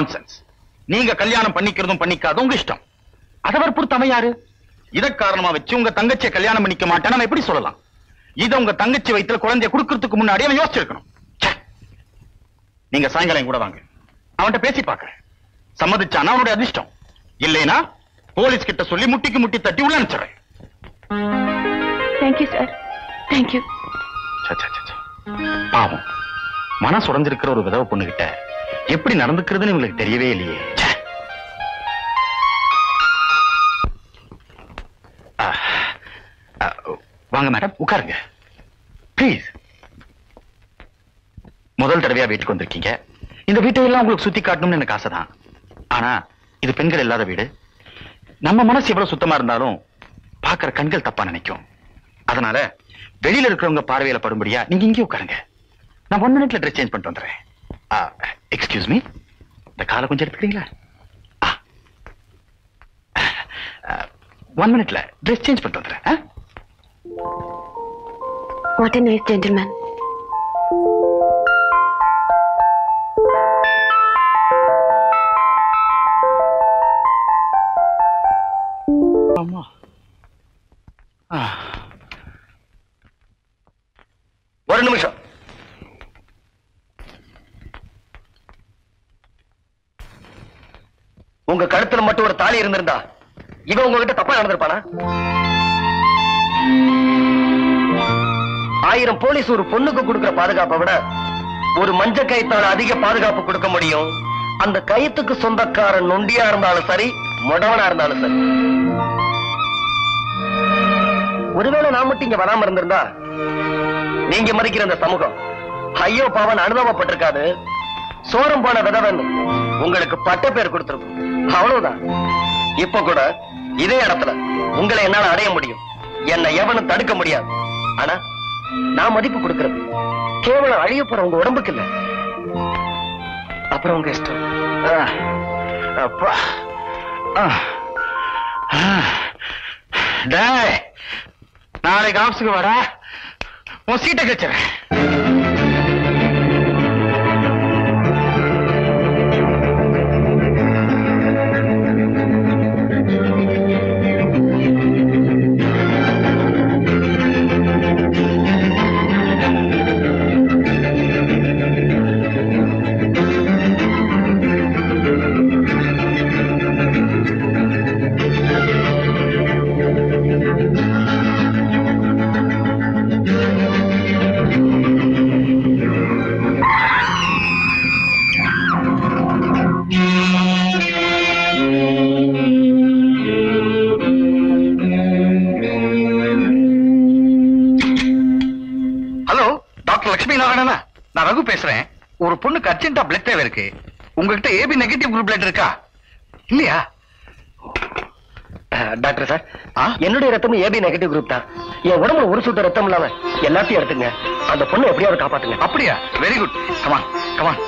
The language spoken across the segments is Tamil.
நான்சென்ஸ். நீங்க கல்யாணம் பண்ணிக்கிறதும் பண்ணிக்காதும் உங்க இஷ்டம். அதை வற்புறுத்தாம யாரு? இத காரணமா வச்சு உங்க தங்கச்சியை கல்யாணம் பண்ணிக்க மாட்டேன்னு நான் எப்படி சொல்லலாம்? இதை உங்க தங்கச்சி வயித்துல குழந்தைய கொடுக்கறதுக்கு முன்னாடி அவன் யோசிச்சிருக்கணும். நீங்க சாயங்காலம் கூட வாங்க, அவன்கிட்ட பேசி பாக்குறேன். சம்மதிச்சானா அவனுடைய அதிர்ஷ்டம், இல்லைனா போலீஸ் கிட்ட சொல்லி முட்டிக்கு முட்டி தட்டி உள்ள அனுப்பிச்சிடுறேன். Thank you sir, thank you. பாவம், மனசு உடைஞ்சிருக்கிற ஒரு விதவை பொண்ணுகிட்ட எப்படி நடந்துக்கிறதுன்னு உங்களுக்கு தெரியவே இல்லையே. வாங்க மேடம், உட்காருங்க ப்ளீஸ். முதல் தடவையா வீட்டுக்கு வந்திருக்கீங்க. இந்த வீட்டையெல்லாம் உங்களுக்கு சுத்தி காட்டணும்னு எனக்கு ஆசைதான். ஆனா இது பெண்கள் இல்லாத வீடு. நம்ம மனசு எவ்வளவு சுத்தமா இருந்தாலும் பாக்குற கண்கள் தப்பா நினைக்கும். அதனால வெளியில இருக்கிறவங்க பார்வையில படும்படியா நீங்க இங்கே உட்காருங்க. நான் 1 மினிட்ல ட்ரெஸ் சேஞ்ச் பண்ணிட்டு வந்துடுறேன். எக்ஸ்கியூஸ் மீ, இந்த காலை கொஞ்சம் எடுத்துக்கிறீங்களா? 1 மினிட்ல ட்ரெஸ் சேஞ்ச் பண்ணிட்டு வந்துடுறேன். What a nice gentleman. ஆமா, ஒரு நிமிஷம். உங்க கழுத்துல மட்டும் ஒரு தாலி இருந்திருந்தா இவன் உங்ககிட்ட தப்பா நடந்திருப்பானா? 1000 போலீஸ் ஒரு பொண்ணுக்கு கொடுக்கிற பாதுகாப்பை விட ஒரு மஞ்ச கயித்தால அதிக பாதுகாப்பு கொடுக்க முடியும். அந்த கயித்துக்கு சொந்தக்காரன் நொண்டியா இருந்தாலும் சரி, முடவனா இருந்தாலும் சரி. ஒருவேளை நான் மட்டும் இங்க வராம இருந்திருந்தா நீங்க மதிக்கிற அந்த சமூகம் ஐயோ பாவன் அனுபவப்பட்டிருக்காது. சோரம் போன விதவன் உங்களுக்கு பட்ட பேர் கொடுத்திருக்கும். அவ்வளவுதான். இப்ப கூட இதே இடத்துல உங்களை என்னால அடைய முடியும். என்னை எவனும் தடுக்க முடியாது. ஆனா நான் மதிப்பு கொடுக்கிறது கேவலம் அழிய போற உங்க உடம்புக்கு இல்ல. அப்புறம் உங்க இஷ்டம். நாளைக்கு ஆபீஸுக்கு வர உன் சீட்டை கழிச்சிடறேன். நான் ரகு பேசுறேன். ஒரு பொண்ணுக்கு அர்ஜென்ட்டா பிளட் தேவை இருக்கு. உங்ககிட்ட ஏபி நெகட்டிவ் குரூப் பிளட் இருக்கா? இல்லையா? டாக்டர் சார், என்னுடைய ரத்தமும் ஏபி நெகட்டிவ் குரூப் தான். என் உடம்புல ஒரு சுத்த ரத்தம் இல்லாம எல்லாத்தையும் எடுத்துங்க. அந்த பொண்ணை எப்படியாவது காப்பாத்துங்க. அப்படியா? Very good. Come on come on.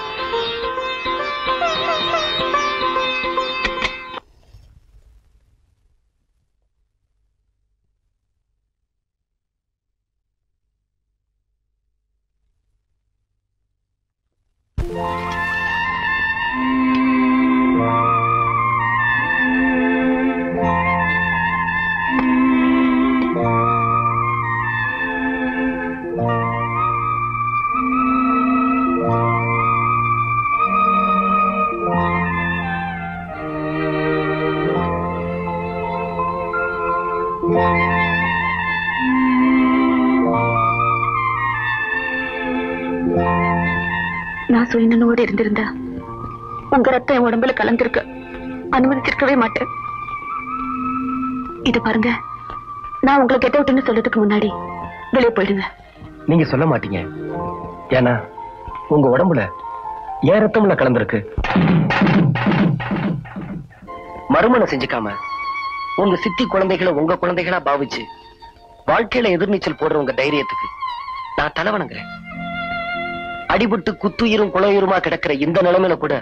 நான் சுயநனோடு இருந்திருந்தா உங்க ரத்தம் என் உடம்புல கலந்திருக்க அனுமதிச்சிருக்கவே மாட்டேன். இது பாருங்க, நான் உங்களை கெட்ட விட்டுன்னு சொல்றதுக்கு முன்னாடி வெளியே போயிடுங்க. நீங்க சொல்ல மாட்டீங்க. ஏன்னா உங்க உடம்புல ஏன் ரத்தம்ல கலந்திருக்கு. மறுமணம் செஞ்சுக்காம உங்க சித்தி குழந்தைகளை உங்க குழந்தைகளா பாவிச்சு வாழ்க்கையில எதிர்நீச்சல் போடுற உங்க தைரியத்துக்கு நான் தலை வணங்குறேன். அடிபட்டு குத்துயிரும் குளையுருமா கிடக்கிற இந்த நிலைமையில கூட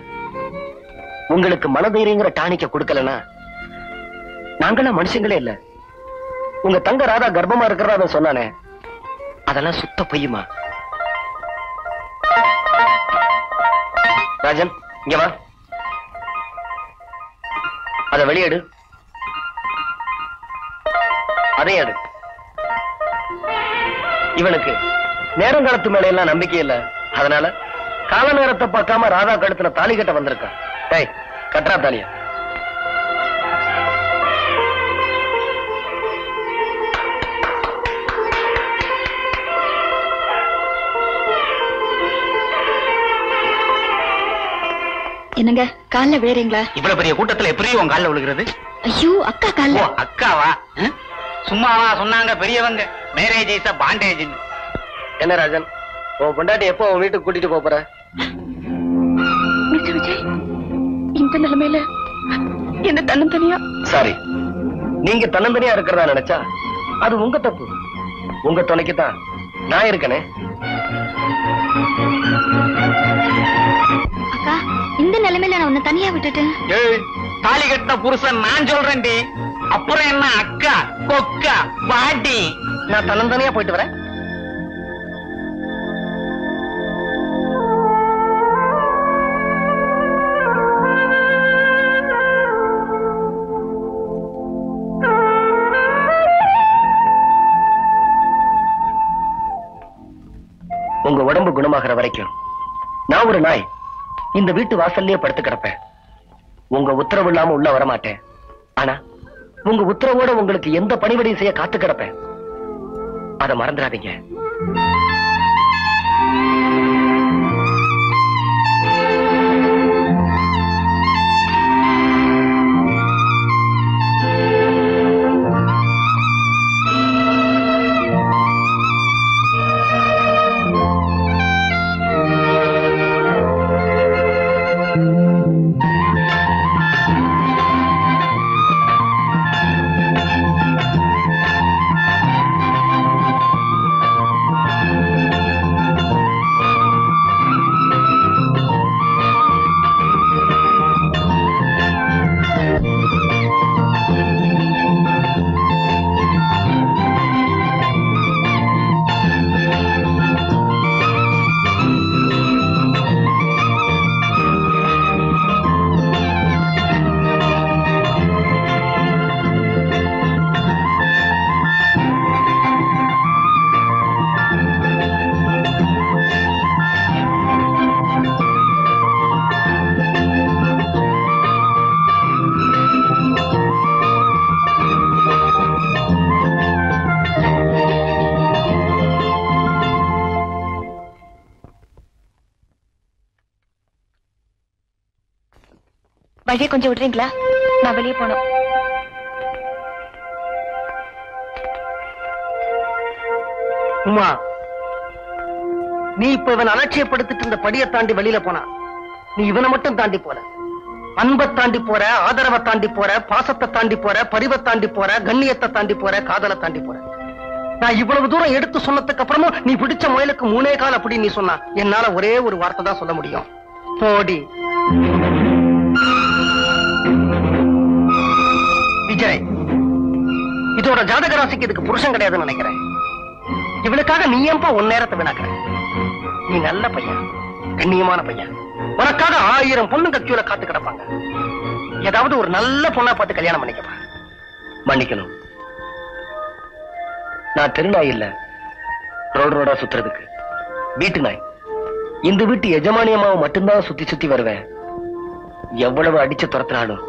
உங்களுக்கு மனதைரியங்கிற டானிக்க கொடுக்கலனா நாங்களாம் மனுஷங்களே இல்ல. உங்க தங்க ராதா கர்ப்பமா இருக்கிறதா சொன்னானே, அதெல்லாம் சுத்த பொய்யுமா? ராஜன், இங்க வா. அத வெளியேடு. அதே எடு. இவனுக்கு நேரங்காலத்து மேல எல்லாம் நம்பிக்கை இல்ல. அதனால கால நேரத்தை பார்க்காம ராதா கழுத்துல தாலி கட்ட வந்திருக்கான். டேய், கட்டா தாலியா. என்னங்க கால்ல விழுறீங்களா? இவ்வளவு பெரிய கூட்டத்துல எப்படி உன் கால்ல விழுகிறது? ஐயோ அக்கா கால்ல. அக்காவா? சும்மாவா சொன்னாங்க பெரியவங்க மேரேஜ் இஸ் a bondage. என்ன ராஜன், உன் பொண்டாட்டி எப்போ உன் வீட்டுக்கு கூட்டிட்டு போற? மிஸ்டர் விஜய், இந்த நிலைமையில என்ன தன்னந்தனியா? சாரி, நீங்க தன்னந்தனியா இருக்கிறதா நினைச்சா அது உங்க தப்பு. உங்க துணைக்குதான் நான் இருக்கனே. அக்கா, இந்த நிலைமையில நான் உன்னை தனியா விட்டுட்டேன். தாலி கட்ட புருஷன் நான் சொல்றேன்டி. அப்புறம் என்ன அக்கா கொக்கா பாட்டி? நான் தன்னந்தனியா போயிட்டு வரேன். உங்க உடம்பு குணமாகிற வரைக்கும் நான் ஒரு நாய் இந்த வீட்டு வாசல்லையே படுத்து கிடப்பேன். உங்க உத்தரவு இல்லாம உள்ள வரமாட்டேன். ஆனா உங்க உத்தரவோட உங்களுக்கு எந்த பணிவிடையும் செய்ய காத்து கிடப்பேன். அதை மறந்துடாதீங்க. வழியை கொஞ்சம் விடுறீங்களா? நான் வெளியே போனோம். உமா, நீ இப்ப இவன் அலட்சியப்படுத்திட்டு இந்த படியை தாண்டி வெளியில போனா நீ இவனை மட்டும் தாண்டி போற. அன்பை தாண்டி போற, ஆதரவை தாண்டி போற, பாசத்தை தாண்டி போற, பரிவை தாண்டி போற, கண்ணியத்தை தாண்டி போற, காதலை தாண்டி போற. நான் இவ்வளவு தூரம் எடுத்து சொன்னதுக்கு அப்புறமும் நீ பிடிச்ச முயலுக்கு 3 கால் அப்படி நீ சொன்னா என்னால ஒரே ஒரு வார்த்தை தான் சொல்ல முடியும். போடி. விஜய், இதோட ஜாதக ராசிக்கு இதுக்கு புருஷன் கிடையாதுன்னு நினைக்கிறேன். இவளுக்காக நீ ஏன்பா உன் நேரத்தை வீணாக்குற? நீ நல்ல பையன், கண்ணியமான பையன். உனக்காக 1000 பொண்ணுங்க கியூல காத்து கிடப்பாங்க. ஏதாவது ஒரு நல்ல பொண்ணா பார்த்து கல்யாணம் பண்ணிக்கப்பா. மன்னிக்கணும், நான் தெருநாய் இல்ல, ரோடு ரோடா சுத்துறதுக்கு வீட்டு நாய். இந்த வீட்டு எஜமானியமாவை மட்டும்தான் சுத்தி சுத்தி வருவேன். எவ்வளவு அடிச்சு துரத்தினாலும்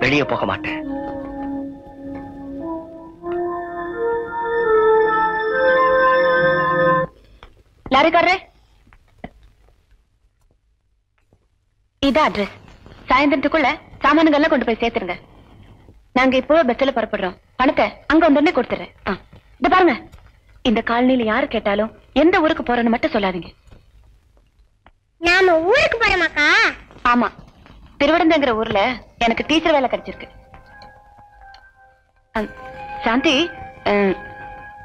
வெளியே போக மாட்டேன். லாரிக்காரரே, இதான் அட்ரஸ். சாயந்தரத்துக்குள்ள சாமானுங்கள்லாம் கொண்டு போய் சேர்த்துருங்க. நாங்க இப்போ பஸ்ல புறப்படுறோம். பணத்தை அங்க வந்தோடனே கொடுத்துறேன். இந்த பாருங்க, இந்த காலனில யாரு கேட்டாலும் எந்த ஊருக்கு போறேன்னு மட்டும் சொல்லாதீங்க. நாம ஊருக்கு போறோமாக்கா? ஆமா, திருவிடந்தங்கிற ஊர்ல எனக்கு டீச்சர் வேலை கிடைச்சிருக்கு. சாந்தி,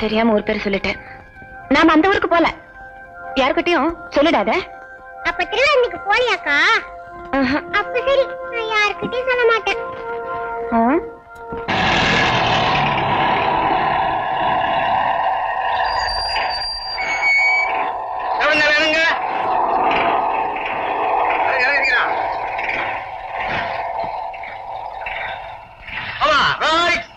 தெரியாம ஒரு பேர் சொல்லிட்டேன். நாம அந்த ஊருக்கு போல, யாருக்கிட்டையும் சொல்லிடாத. அப்ப திருவிழாக்கு போலியாக்கா? அப்ப சரி, நான் யாருக்கிட்டையும் சொல்ல மாட்டேன். ரைட்